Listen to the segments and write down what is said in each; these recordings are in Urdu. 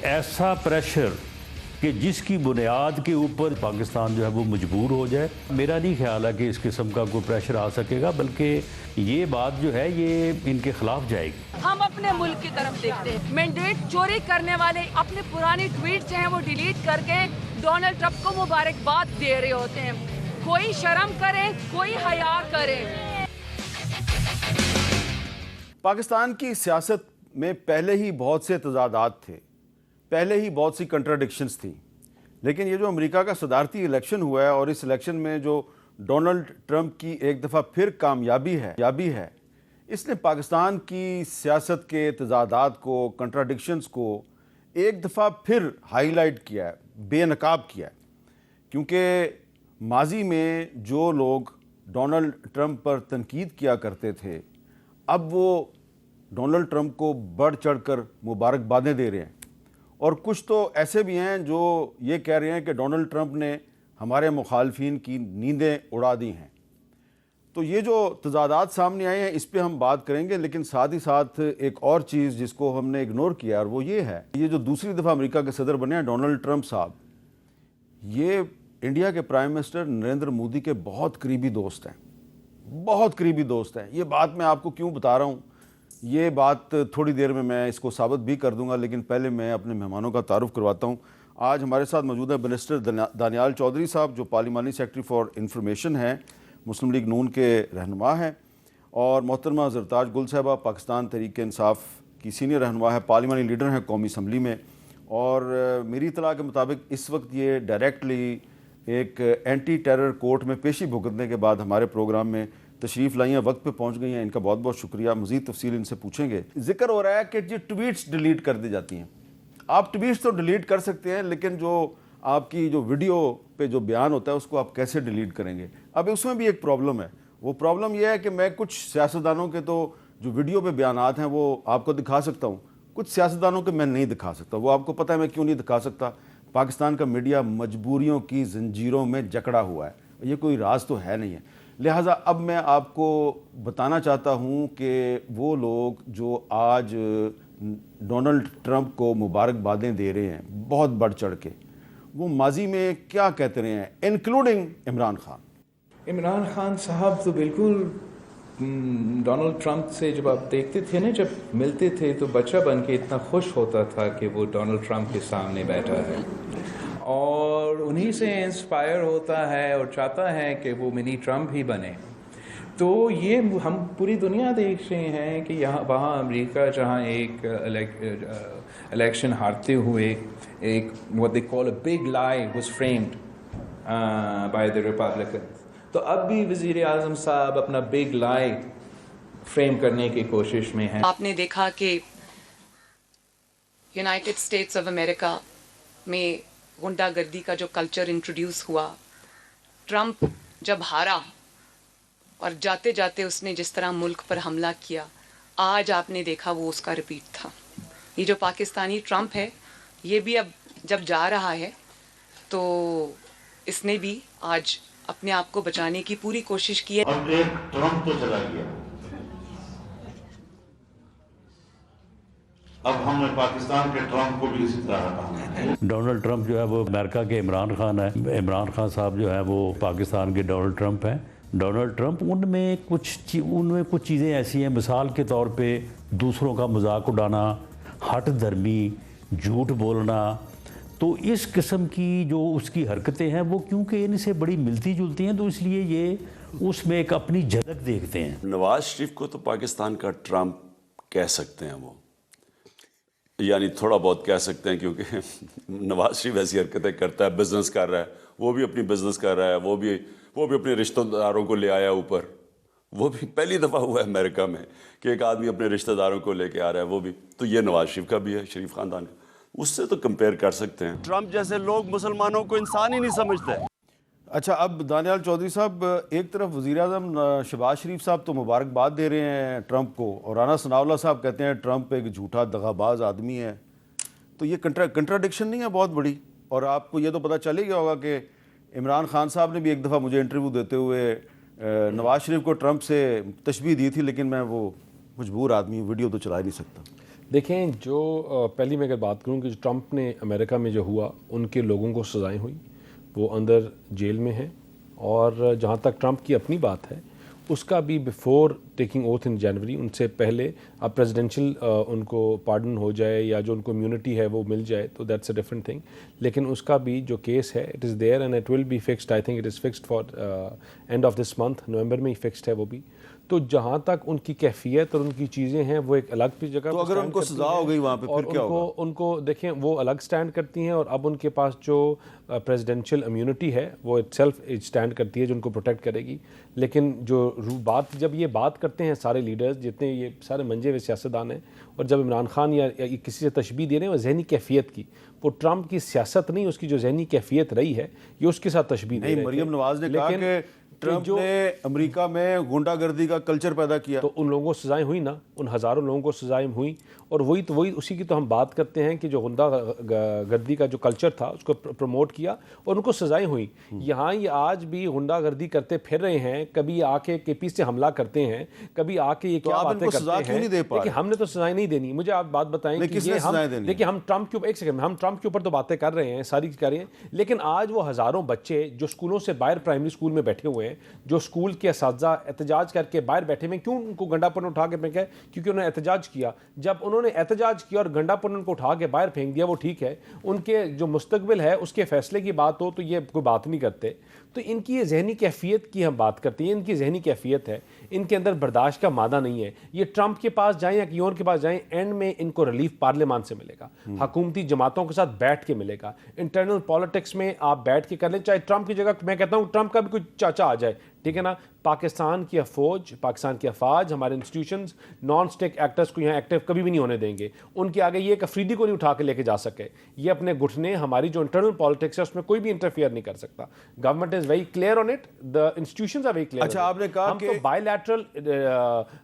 ایسا پریشر کہ جس کی بنیاد کے اوپر پاکستان جو ہے وہ مجبور ہو جائے، میرا نہیں خیال ہے کہ اس قسم کا کوئی پریشر آ سکے گا، بلکہ یہ بات جو ہے یہ ان کے خلاف جائے گی۔ ہم اپنے ملک کی طرف دیکھتے ہیں، مینڈیٹ چوری کرنے والے اپنے پرانی ٹویٹ جو ہیں وہ ڈیلیٹ کر کے ڈونلڈ ٹرمپ کو مبارکباد دے رہے ہوتے ہیں۔ کوئی شرم کرے، کوئی حیا کرے۔ پاکستان کی سیاست میں پہلے ہی بہت سے تضادات تھے، پہلے ہی بہت سی کنٹراڈکشنز تھیں، لیکن یہ جو امریکہ کا صدارتی الیکشن ہوا ہے اور اس الیکشن میں جو ڈونلڈ ٹرمپ کی ایک دفعہ پھر کامیابی ہے، اس نے پاکستان کی سیاست کے تضادات کو، کنٹراڈکشنز کو ایک دفعہ پھر ہائی لائٹ کیا ہے، بے نقاب کیا ہے۔ کیونکہ ماضی میں جو لوگ ڈونلڈ ٹرمپ پر تنقید کیا کرتے تھے، اب وہ ڈونلڈ ٹرمپ کو بڑھ چڑھ کر مبارکبادیں دے رہے ہیں، اور کچھ تو ایسے بھی ہیں جو یہ کہہ رہے ہیں کہ ڈونلڈ ٹرمپ نے ہمارے مخالفین کی نیندیں اڑا دی ہیں۔ تو یہ جو تضادات سامنے آئے ہیں اس پہ ہم بات کریں گے، لیکن ساتھ ہی ساتھ ایک اور چیز جس کو ہم نے اگنور کیا، اور وہ یہ ہے، یہ جو دوسری دفعہ امریکہ کے صدر بنے ہیں ڈونلڈ ٹرمپ صاحب، یہ انڈیا کے پرائم منسٹر نریندر مودی کے بہت قریبی دوست ہیں، بہت قریبی دوست ہیں۔ یہ بات میں آپ کو کیوں بتا رہا ہوں، یہ بات تھوڑی دیر میں اس کو ثابت بھی کر دوں گا، لیکن پہلے میں اپنے مہمانوں کا تعارف کرواتا ہوں۔ آج ہمارے ساتھ موجود ہے بریسٹر دانیال چودھری صاحب، جو پارلیمانی سیکرٹری فار انفارمیشن ہیں، مسلم لیگ نون کے رہنما ہیں، اور محترمہ زرتاج گل صاحبہ پاکستان تحریک انصاف کی سینئر رہنما ہے، پارلیمانی لیڈر ہیں قومی اسمبلی میں، اور میری اطلاع کے مطابق اس وقت یہ ڈائریکٹلی ایک اینٹی ٹیرر کورٹ میں پیشی بھگتنے کے بعد ہمارے پروگرام میں تشریف لائی ہیں، وقت پہ پہنچ گئی ہیں، ان کا بہت بہت شکریہ۔ مزید تفصیل ان سے پوچھیں گے۔ ذکر ہو رہا ہے کہ یہ ٹویٹس ڈیلیٹ کر دی جاتی ہیں۔ آپ ٹویٹس تو ڈیلیٹ کر سکتے ہیں، لیکن جو آپ کی جو ویڈیو پہ جو بیان ہوتا ہے اس کو آپ کیسے ڈیلیٹ کریں گے؟ اب اس میں بھی ایک پرابلم ہے۔ وہ پرابلم یہ ہے کہ میں کچھ سیاستدانوں کے تو جو ویڈیو پہ بیانات ہیں وہ آپ کو دکھا سکتا ہوں، کچھ سیاستدانوں کے میں نہیں دکھا سکتا۔ وہ آپ کو پتہ ہے میں کیوں نہیں دکھا سکتا؟ پاکستان کا میڈیا مجبوریوں کی زنجیروں میں جکڑا ہوا ہے، یہ کوئی راز تو ہے نہیں ہے۔ لہٰذا اب میں آپ کو بتانا چاہتا ہوں کہ وہ لوگ جو آج ڈونلڈ ٹرمپ کو مبارکبادیں دے رہے ہیں بہت بڑھ چڑھ کے، وہ ماضی میں کیا کہتے رہے ہیں، انکلوڈنگ عمران خان۔ عمران خان صاحب تو بالکل ڈونلڈ ٹرمپ سے جب آپ دیکھتے تھے نا، جب ملتے تھے تو بچہ بن کے اتنا خوش ہوتا تھا کہ وہ ڈونلڈ ٹرمپ کے سامنے بیٹھا ہے، اور انہی سے انسپائر ہوتا ہے اور چاہتا ہے کہ وہ منی ٹرمپ ہی بنے۔ تو یہ ہم پوری دنیا دیکھ رہے ہیں کہ یہاں وہاں امریکہ جہاں ایک الیکشن ہارتے ہوئے ایک what they call a big lie was framed by the Republicans، تو اب بھی وزیر اعظم صاحب اپنا بگ لائی فریم کرنے کی کوشش میں ہیں۔ آپ نے دیکھا کہ یونائٹڈ اسٹیٹس آف امریکہ میں غنڈہ گردی کا جو کلچر انٹروڈیوس ہوا، ٹرمپ جب ہارا اور جاتے جاتے اس نے جس طرح ملک پر حملہ کیا، آج آپ نے دیکھا وہ اس کا ریپیٹ تھا۔ یہ جو پاکستانی ٹرمپ ہے، یہ بھی اب جب جا رہا ہے تو اس نے بھی آج اپنے آپ کو بچانے کی پوری کوشش کی ہے۔ اب ایک ٹرمپ تو چلا گیا، اب ہم نے پاکستان کے ٹرمپ کو بھی اسی طرح ہٹانا ہے۔ ڈونلڈ ٹرمپ جو ہے وہ امریکہ کے عمران خان ہے، عمران خان صاحب جو ہے وہ پاکستان کے ڈونلڈ ٹرمپ ہیں۔ ڈونلڈ ٹرمپ ان میں کچھ چیزیں ایسی ہیں، مثال کے طور پہ دوسروں کا مذاق اڑانا، ہٹ دھرمی، جھوٹ بولنا، تو اس قسم کی جو اس کی حرکتیں ہیں وہ کیونکہ ان سے بڑی ملتی جلتی ہیں، تو اس لیے یہ اس میں ایک اپنی جھلک دیکھتے ہیں۔ نواز شریف کو تو پاکستان کا ٹرمپ کہہ سکتے ہیں، وہ یعنی تھوڑا بہت کہہ سکتے ہیں، کیونکہ نواز شریف ایسی حرکتیں کرتا ہے، بزنس کر رہا ہے، وہ بھی اپنی بزنس کر رہا ہے، وہ بھی اپنے رشتہ داروں کو لے آیا اوپر۔ وہ بھی پہلی دفعہ ہوا ہے امریکہ میں کہ ایک آدمی اپنے رشتہ داروں کو لے کے آ رہا ہے، وہ بھی تو یہ نواز شریف کا بھی ہے، شریف خاندان کا، اس سے تو کمپیئر کر سکتے ہیں۔ ٹرمپ جیسے لوگ مسلمانوں کو انسان ہی نہیں سمجھتے۔ اچھا، اب دانیال چودھری صاحب، ایک طرف وزیر اعظم شہباز شریف صاحب تو مبارکباد دے رہے ہیں ٹرمپ کو، اور رانا ثناء اللہ صاحب کہتے ہیں ٹرمپ ایک جھوٹا دغا باز آدمی ہے، تو یہ کنٹراڈکشن نہیں ہے بہت بڑی؟ اور آپ کو یہ تو پتہ چل ہی گیا ہوگا کہ عمران خان صاحب نے بھی ایک دفعہ مجھے انٹرویو دیتے ہوئے نواز شریف کو ٹرمپ سے تشبیہ دی تھی، لیکن میں وہ مجبور آدمی ہوں، ویڈیو تو چلا ہی نہیں سکتا۔ دیکھیں جو پہلی میں اگر بات کروں کہ جو ٹرمپ نے امریکہ میں جو ہوا ان کے لوگوں کو سزائیں ہوئی، وہ اندر جیل میں ہیں، اور جہاں تک ٹرمپ کی اپنی بات ہے اس کا بھی بیفور ٹیکنگ اوتھ ان جنوری، ان سے پہلے اب پریزیڈنشل ان کو پارڈن ہو جائے یا جو ان کو امیونٹی ہے وہ مل جائے تو دیٹس اے ڈفرنٹ تھنگ، لیکن اس کا بھی جو کیس ہے it is there and it will be fixed. I think it is fixed for end of this month, نومبر میں ہی فکسڈ ہے وہ بھی. تو جہاں تک ان کی کیفیت اور ان کی چیزیں ہیں وہ ایک الگ بھی جگہ تو اگر ان کو سزا ہو گئی وہاں پہ پھر کیا ہوگا؟ ان کو دیکھیں وہ الگ سٹینڈ کرتی ہیں، اور اب ان کے پاس جو پریزیڈنشل امیونٹی ہے وہ اٹ سیلف سٹینڈ کرتی ہے جو ان کو پروٹیکٹ کرے گی. لیکن جو بات جب یہ بات کرتے ہیں سارے لیڈرز جتنے یہ سارے منجے ہوئے سیاستدان ہیں، اور جب عمران خان یا کسی سے تشبیہ دے رہے ہیں وہ ذہنی کیفیت کی، وہ ٹرمپ کی سیاست نہیں، اس کی جو ذہنی کیفیت رہی ہے یہ اس کے ساتھ تشبیہ دے رہے نہیں، تھے. مریم نواز نے کہا کہ ٹرمپ نے امریکہ میں غنڈہ گردی کا کلچر پیدا کیا. تو ان لوگوں کو سزائیں ہوئی نا، ان ہزاروں لوگوں کو سزائیں ہوئیں، اور وہی اسی کی تو ہم بات کرتے ہیں کہ جو غنڈہ گردی کا جو کلچر تھا اس کو پروموٹ کیا اور ان کو سزائیں ہوئیں. یہاں یہ آج بھی غنڈہ گردی کرتے پھر رہے ہیں، کبھی آ کے کے پی سے حملہ کرتے ہیں، کبھی آ کے یہ کیا باتیں کرتے ہیں. لیکن ہم نے تو سزائیں نہیں دینی. مجھے آپ بات بتائیں کہ دیکھیں ہم ٹرمپ کے اوپر ایک سیکنڈ ہم ٹرمپ کے اوپر تو باتیں کر رہے ہیں ساری کر رہے ہیں، لیکن آج وہ ہزاروں بچے جو اسکولوں سے باہر پرائمری اسکول میں بیٹھے ہوئے ہیں، جو اسکول کے اساتذہ احتجاج کر کے باہر بیٹھے ہوئے، کیوں ان کو گنڈا پن اٹھا کے پھینکا ہے؟ کیونکہ انہوں نے احتجاج کیا. جب انہوں نے احتجاج کیا اور گنڈا پن ان کو اٹھا کے باہر پھینک دیا وہ ٹھیک ہے، ان کے جو مستقبل ہے اس کے فیصلے کی بات ہو تو یہ کوئی بات نہیں کرتے. تو ان کی یہ ذہنی کیفیت کی ہم بات کرتے ہیں، ان کی ذہنی کیفیت ہے، ان کے اندر برداشت کا مادہ نہیں ہے. یہ ٹرمپ کے پاس جائیں یا کسی اور کے پاس جائیں، اینڈ میں ان کو ریلیف پارلیمان سے ملے گا، حکومتی جماعتوں کے ساتھ بیٹھ کے ملے گا. انٹرنل پالیٹکس میں آپ بیٹھ کے کر لیں، چاہے ٹرمپ کی جگہ میں کہتا ہوں ٹرمپ کا بھی کوئی چاچا آ جائے، ٹھیک ہے نا. پاکستان کی فوج، پاکستان کی افواج، ہمارے انسٹیٹیوشنز نان اسٹیک ایکٹرز کو یہاں ایکٹیو کبھی بھی نہیں ہونے دیں گے. ان کے آگے یہ ایک افریدی کو نہیں اٹھا کے لے کے جا سکے. یہ اپنے گھٹنے ہماری جو انٹرنل پالیٹکس ہے اس میں کوئی بھی انٹرفیئر نہیں کر سکتا. Government is very clear on it, the institutions are very clear. اچھا، آپ نے کہا ہم کہ تو بائی لیٹرل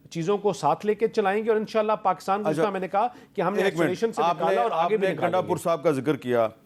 چیزوں کو ساتھ لے کے چلائیں گے، اور انشاءاللہ پاکستان کو میں نے کہا کہ ہم نے ایکسپریشن سے نکالا اور آگے بھی نکالیں گے. گنڈا پور صاحب کا ذکر کیا